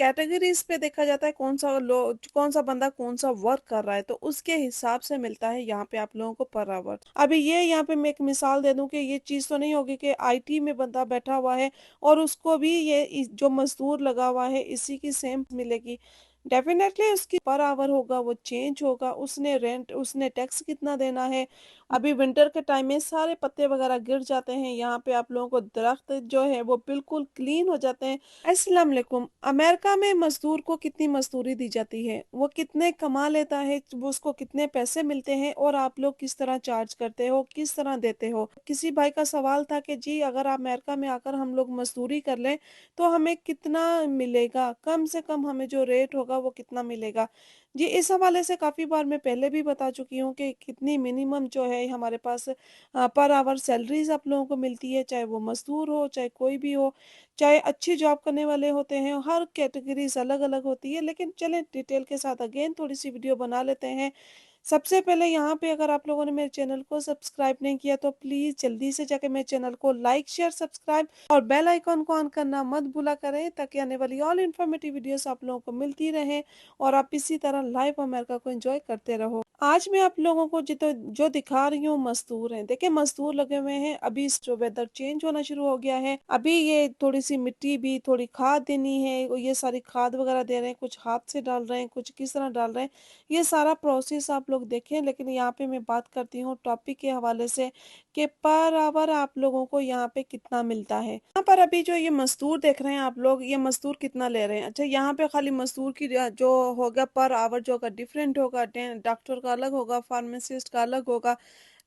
Categories पे देखा जाता है कौन सा बंदा कौन सा वर्क कर रहा है, तो उसके हिसाब से मिलता है यहाँ पे आप लोगों को पर आवर। अभी ये यहाँ पे मैं एक मिसाल दे दूं कि ये चीज़ तो नहीं होगी कि आईटी में बंदा बैठा हुआ है और उसको भी जो मजदूर लगा हुआ है इसी की सेम मिलेगी। डेफिनेटली उसकी पर आवर होगा, वो चेंज होगा, उसने रेंट उसने टैक्स कितना देना है। अभी विंटर के टाइम में सारे पत्ते वगैरह गिर जाते हैं, यहाँ पे आप लोगों को दरख्त जो है वो बिल्कुल क्लीन हो जाते हैं। अस्सलाम वालेकुम। अमेरिका में मजदूर को कितनी मजदूरी दी जाती है, वो कितने कमा लेता है, वो उसको कितने पैसे मिलते हैं और आप लोग किस तरह चार्ज करते हो, किस तरह देते हो। किसी भाई का सवाल था कि जी अगर आप अमेरिका में आकर हम लोग मजदूरी कर लें तो हमें कितना मिलेगा, कम से कम हमें जो रेट होगा वो कितना मिलेगा। जी इस हवाले से काफ़ी बार मैं पहले भी बता चुकी हूँ कि कितनी मिनिमम जो है हमारे पास पर आवर सैलरीज आप लोगों को मिलती है, चाहे वो मजदूर हो चाहे कोई भी हो, चाहे अच्छी जॉब करने वाले होते हैं, हर कैटेगरीज अलग अलग होती है। लेकिन चलें डिटेल के साथ अगेन थोड़ी सी वीडियो बना लेते हैं। सबसे पहले यहाँ पे अगर आप लोगों ने मेरे चैनल को सब्सक्राइब नहीं किया तो प्लीज़ जल्दी से जाके मेरे चैनल को लाइक शेयर सब्सक्राइब और बेल आइकॉन को ऑन करना मत भूला करें, ताकि आने वाली ऑल इन्फॉर्मेटिव वीडियोस आप लोगों को मिलती रहे और आप इसी तरह लाइव अमेरिका को एंजॉय करते रहो। आज मैं आप लोगों को जो दिखा रही हूँ मजदूर हैं। देखिए मजदूर लगे हुए हैं, अभी जो वेदर चेंज होना शुरू हो गया है, अभी ये थोड़ी सी मिट्टी भी थोड़ी खाद देनी है, ये सारी खाद वगैरह दे रहे हैं, कुछ हाथ से डाल रहे हैं, कुछ किस तरह डाल रहे हैं, ये सारा प्रोसेस आप लोग देखें। लेकिन यहाँ पे मैं बात करती हूँ टॉपिक के हवाले से कि पर आवर आप लोगों को यहाँ पे कितना मिलता है। यहाँ पर अभी जो ये मजदूर देख रहे हैं आप लोग, ये मजदूर कितना ले रहे हैं। अच्छा यहाँ पे खाली मजदूर की जो होगा पर आवर जो होगा डिफरेंट होगा, डॉक्टर का अलग होगा, फार्मासिस्ट का अलग होगा,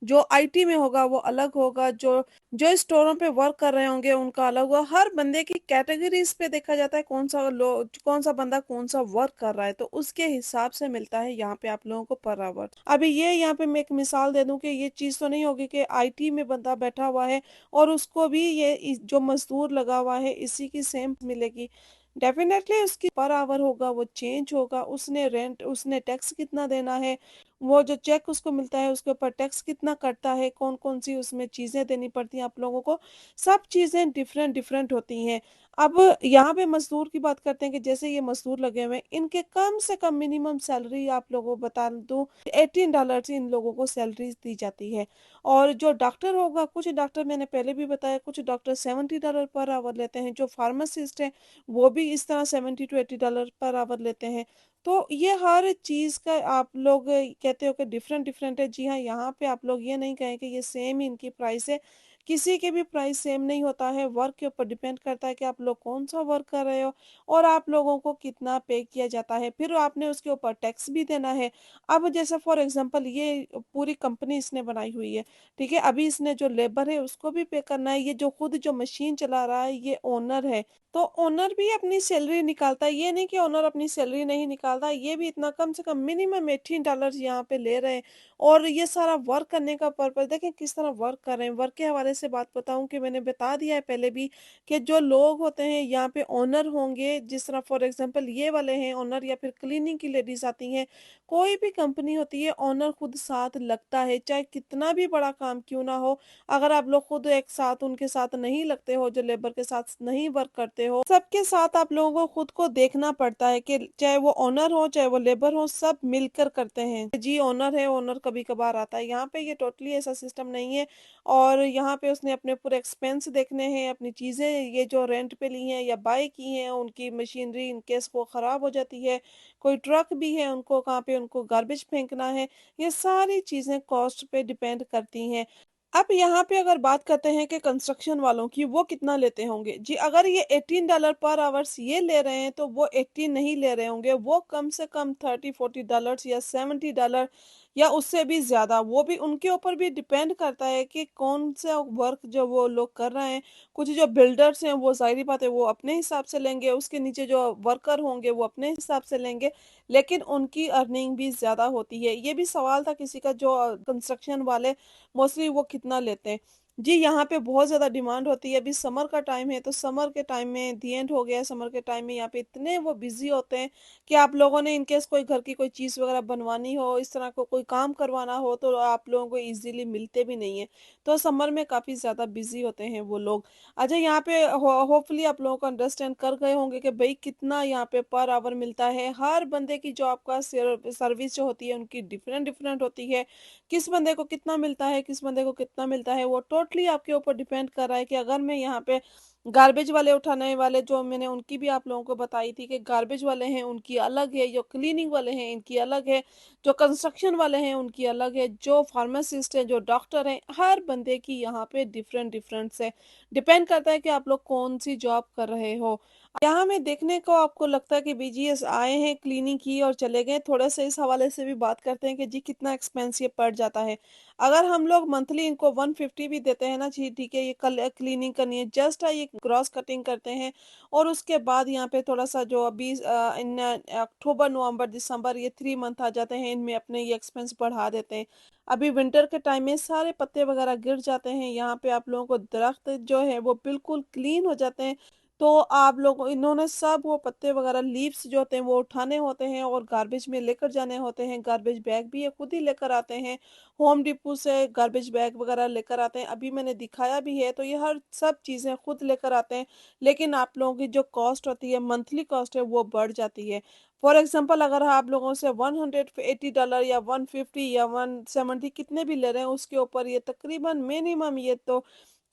जो आईटी में होगा वो अलग होगा, जो जो स्टोरों पे वर्क कर रहे होंगे उनका अलग होगा। हर बंदे की कैटेगरीज पे देखा जाता है कौन सा बंदा कौन सा वर्क कर रहा है, तो उसके हिसाब से मिलता है यहाँ पे आप लोगों को पर आवर। अभी ये यहाँ पे मैं एक मिसाल दे दूं कि ये चीज़ तो नहीं होगी कि आईटी में बंदा बैठा हुआ है और उसको भी जो मजदूर लगा हुआ है इसी की सेम मिलेगी। डेफिनेटली उसकी पर आवर होगा, वो चेंज होगा, उसने टैक्स कितना देना है, वो जो चेक उसको मिलता है उसके ऊपर टैक्स कितना कटता है, कौन कौन सी उसमें चीज़ें देनी पड़ती हैं आप लोगों को, सब चीज़ें डिफरेंट डिफरेंट होती हैं। अब यहाँ पे मजदूर की बात करते हैं कि जैसे ये मजदूर लगे हुए हैं, इनके कम से कम मिनिमम सैलरी आप लोगों को बता दूं $18 से इन लोगों को सैलरी दी जाती है। और जो डॉक्टर होगा, कुछ डॉक्टर मैंने पहले भी बताया, कुछ डॉक्टर $70 पर आवर लेते हैं, जो फार्मासिस्ट है वो भी इस तरह $70 to $80 पर आवर लेते हैं। तो ये हर चीज़ का आप लोग कहते हो कि डिफरेंट डिफरेंट है। जी हाँ, यहाँ पे आप लोग ये नहीं कहें कि ये सेम ही इनकी प्राइस है। किसी के भी प्राइस सेम नहीं होता है, वर्क के ऊपर डिपेंड करता है कि आप लोग कौन सा वर्क कर रहे हो और आप लोगों को कितना पे किया जाता है, फिर आपने उसके ऊपर टैक्स भी देना है। अब जैसे फॉर एग्जांपल ये पूरी कंपनी इसने बनाई हुई है, ठीक है, अभी इसने जो लेबर है उसको भी पे करना है, ये जो खुद जो मशीन चला रहा है ये ओनर है, तो ओनर भी अपनी सैलरी निकालता है। ये नहीं कि ओनर अपनी सैलरी नहीं निकालता, ये भी इतना कम से कम मिनिमम $18 यहाँ पे ले रहे हैं। और ये सारा वर्क करने का पर्पज देखें किस तरह वर्क कर रहे हैं। वर्क के हवाले से बात बताऊं कि मैंने बता दिया है पहले भी कि जो लोग होते हैं यहाँ पे ओनर होंगे, जिस तरह फॉर एग्जांपल ये वाले हैं ओनर, या फिर क्लीनिंग की लेडीज आती हैं, कोई भी कंपनी होती है ओनर खुद साथ लगता है, चाहे कितना भी बड़ा काम क्यों ना हो। अगर आप लोग खुद एक साथ उनके साथ नहीं लगते हो, जो लेबर के साथ नहीं वर्क करते हो, सबके साथ आप लोगों को खुद को देखना पड़ता है कि चाहे वो ओनर हो चाहे वो लेबर हो, सब मिलकर करते हैं। जी ओनर है, ओनर कभी कभार आता है, यहाँ पे ये टोटली ऐसा सिस्टम नहीं है। और यहाँ पे उसने अपने पूरे एक्सपेंस देखने हैं, अपनी चीजें ये जो रेंट पे ली हैं या बाय की हैं, उनकी मशीनरी इन केस वो खराब हो जाती है, कोई ट्रक भी है उनको कहाँ पे उनको गार्बेज फेंकना है, ये सारी चीजें कॉस्ट पे डिपेंड करती हैं। अब यहाँ पे अगर बात करते हैं कि कंस्ट्रक्शन वालों की, वो कितना लेते होंगे। जी अगर ये $18 पर आवर्स ये ले रहे हैं तो वो 18 नहीं ले रहे होंगे, वो कम से कम $30-40 या $70 या उससे भी ज्यादा, वो भी उनके ऊपर भी डिपेंड करता है कि कौन सा वर्क जो वो लोग कर रहे हैं। कुछ जो बिल्डर्स हैं वो जाहिर बात है वो अपने हिसाब से लेंगे, उसके नीचे जो वर्कर होंगे वो अपने हिसाब से लेंगे, लेकिन उनकी अर्निंग भी ज्यादा होती है। ये भी सवाल था किसी का, जो कंस्ट्रक्शन वाले मोस्टली वो कितना लेते हैं। जी, यहाँ पे बहुत ज़्यादा डिमांड होती है। अभी समर का टाइम है, तो समर के टाइम में दी एंड हो गया है, समर के टाइम में यहाँ पे इतने वो बिज़ी होते हैं कि आप लोगों ने इन केस कोई घर की कोई चीज़ वग़ैरह बनवानी हो, इस तरह को कोई काम करवाना हो, तो आप लोगों को ईज़िली मिलते भी नहीं हैं। तो समर में काफ़ी ज़्यादा बिज़ी होते हैं वो लोग। अच्छा, यहाँ पे होपफुली आप लोगों को अंडरस्टैंड कर गए होंगे कि भई कितना यहाँ पे पर आवर मिलता है। हर बंदे की जो आपका सर्विस जो होती है, उनकी डिफरेंट-डिफरेंट होती है। किस बंदे को कितना मिलता है, किस बंदे को कितना मिलता है, वो टोटली आपके ऊपर डिपेंड कर रहा है कि अगर मैं यहाँ पे गार्बेज वाले उठाने वाले जो मैंने उनकी भी आप लोगों को बताई थी कि गार्बेज वाले हैं उनकी अलग है, जो क्लीनिंग वाले हैं इनकी अलग है, जो कंस्ट्रक्शन वाले हैं उनकी अलग है, जो फार्मासिस्ट हैं, जो डॉक्टर हैं, हर बंदे की यहाँ पे डिफरेंट डिफरेंट से डिपेंड करता है कि आप लोग कौन सी जॉब कर रहे हो। यहाँ में देखने को आपको लगता है कि बीजीएस आए हैं, क्लीनिंग की और चले गए। थोड़ा-सा इस हवाले से भी बात करते हैं कि जी कितना एक्सपेंसिव पड़ जाता है। अगर हम लोग मंथली इनको 150 भी देते हैं ना, जी ठीक है, ये कल क्लीनिंग करनी है, जस्ट ये ग्रॉस कटिंग करते हैं और उसके बाद यहाँ पे थोड़ा-सा जो अभी इन अक्टूबर, नवंबर, दिसंबर ये 3 मंथ आ जाते हैं, इनमें अपने ये एक्सपेंस बढ़ा देते हैं। अभी विंटर के टाइम में सारे पत्ते वगैरह गिर जाते हैं, यहाँ पे आप लोगों को दरख्त जो है वो बिल्कुल क्लीन हो जाते हैं। तो आप लोग इन्होंने सब वो पत्ते वगैरह लीव्स जो होते हैं वो उठाने होते हैं और गार्बेज में लेकर जाने होते हैं। गार्बेज बैग भी ये खुद ही लेकर आते हैं। होम डिपो से गार्बेज बैग वगैरह लेकर आते हैं। अभी मैंने दिखाया भी है, तो ये हर सब चीज़ें खुद लेकर आते हैं। लेकिन आप लोगों की जो कॉस्ट होती है, मंथली कॉस्ट है, वो बढ़ जाती है। फॉर एग्ज़ाम्पल अगर आप लोगों से $180 या 150 या 170 कितने भी ले रहे हैं, उसके ऊपर ये तकरीबन मिनिमम ये तो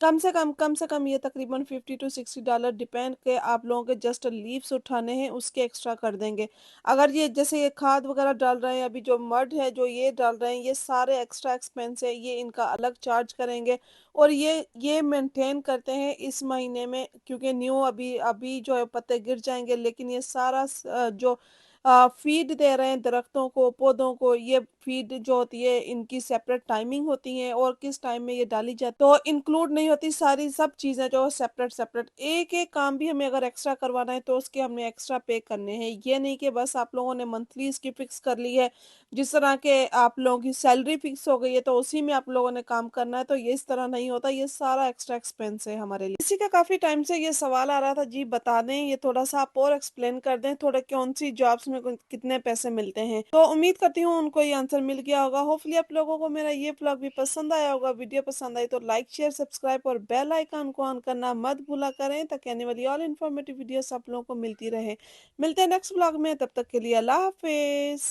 कम से कम ये तकरीबन 50 टू $60 डिपेंड के आप लोगों के जस्ट लीव्स उठाने हैं, उसके एक्स्ट्रा कर देंगे। अगर ये जैसे ये खाद वगैरह डाल रहे हैं, अभी जो मड है जो ये डाल रहे हैं, ये सारे एक्स्ट्रा एक्सपेंस है, ये इनका अलग चार्ज करेंगे और ये मेंटेन करते हैं इस महीने में, क्योंकि न्यू अभी अभी जो है पत्ते गिर जाएंगे, लेकिन ये सारा जो फीड दे रहे हैं दरख्तों को, पौधों को, ये फीड जो होती है इनकी सेपरेट टाइमिंग होती है और किस टाइम में ये डाली जाती है, तो इंक्लूड नहीं होती सारी सब चीज़ें जो सेपरेट सेपरेट। एक एक काम भी हमें अगर एक्स्ट्रा करवाना है तो उसके हमें एक्स्ट्रा पे करने हैं। ये नहीं कि बस आप लोगों ने मंथली इसकी फिक्स कर ली है, जिस तरह के आप लोगों की सैलरी फिक्स हो गई है तो उसी में आप लोगों ने काम करना है, तो ये इस तरह नहीं होता। ये सारा एक्स्ट्रा एक्सपेंस है हमारे लिए। इसी का काफी टाइम से ये सवाल आ रहा था, जी बता दें, ये थोड़ा सा आप और एक्सप्लेन कर दें थोड़ा, कौन सी जॉब्स में कितने पैसे मिलते हैं। तो उम्मीद करती हूँ उनको ये आंसर मिल गया होगा। होपफुली आप लोगों को मेरा ये व्लॉग भी पसंद आया होगा। वीडियो पसंद आई तो लाइक शेयर सब्सक्राइब और बेल आइकन को ऑन करना मत भूला करें, ताकि आने वाली ऑल इन्फॉर्मेटिव वीडियोस आप लोगों को मिलती रहे। मिलते हैं नेक्स्ट व्लॉग में, तब तक के लिए अल्लाह हाफिज।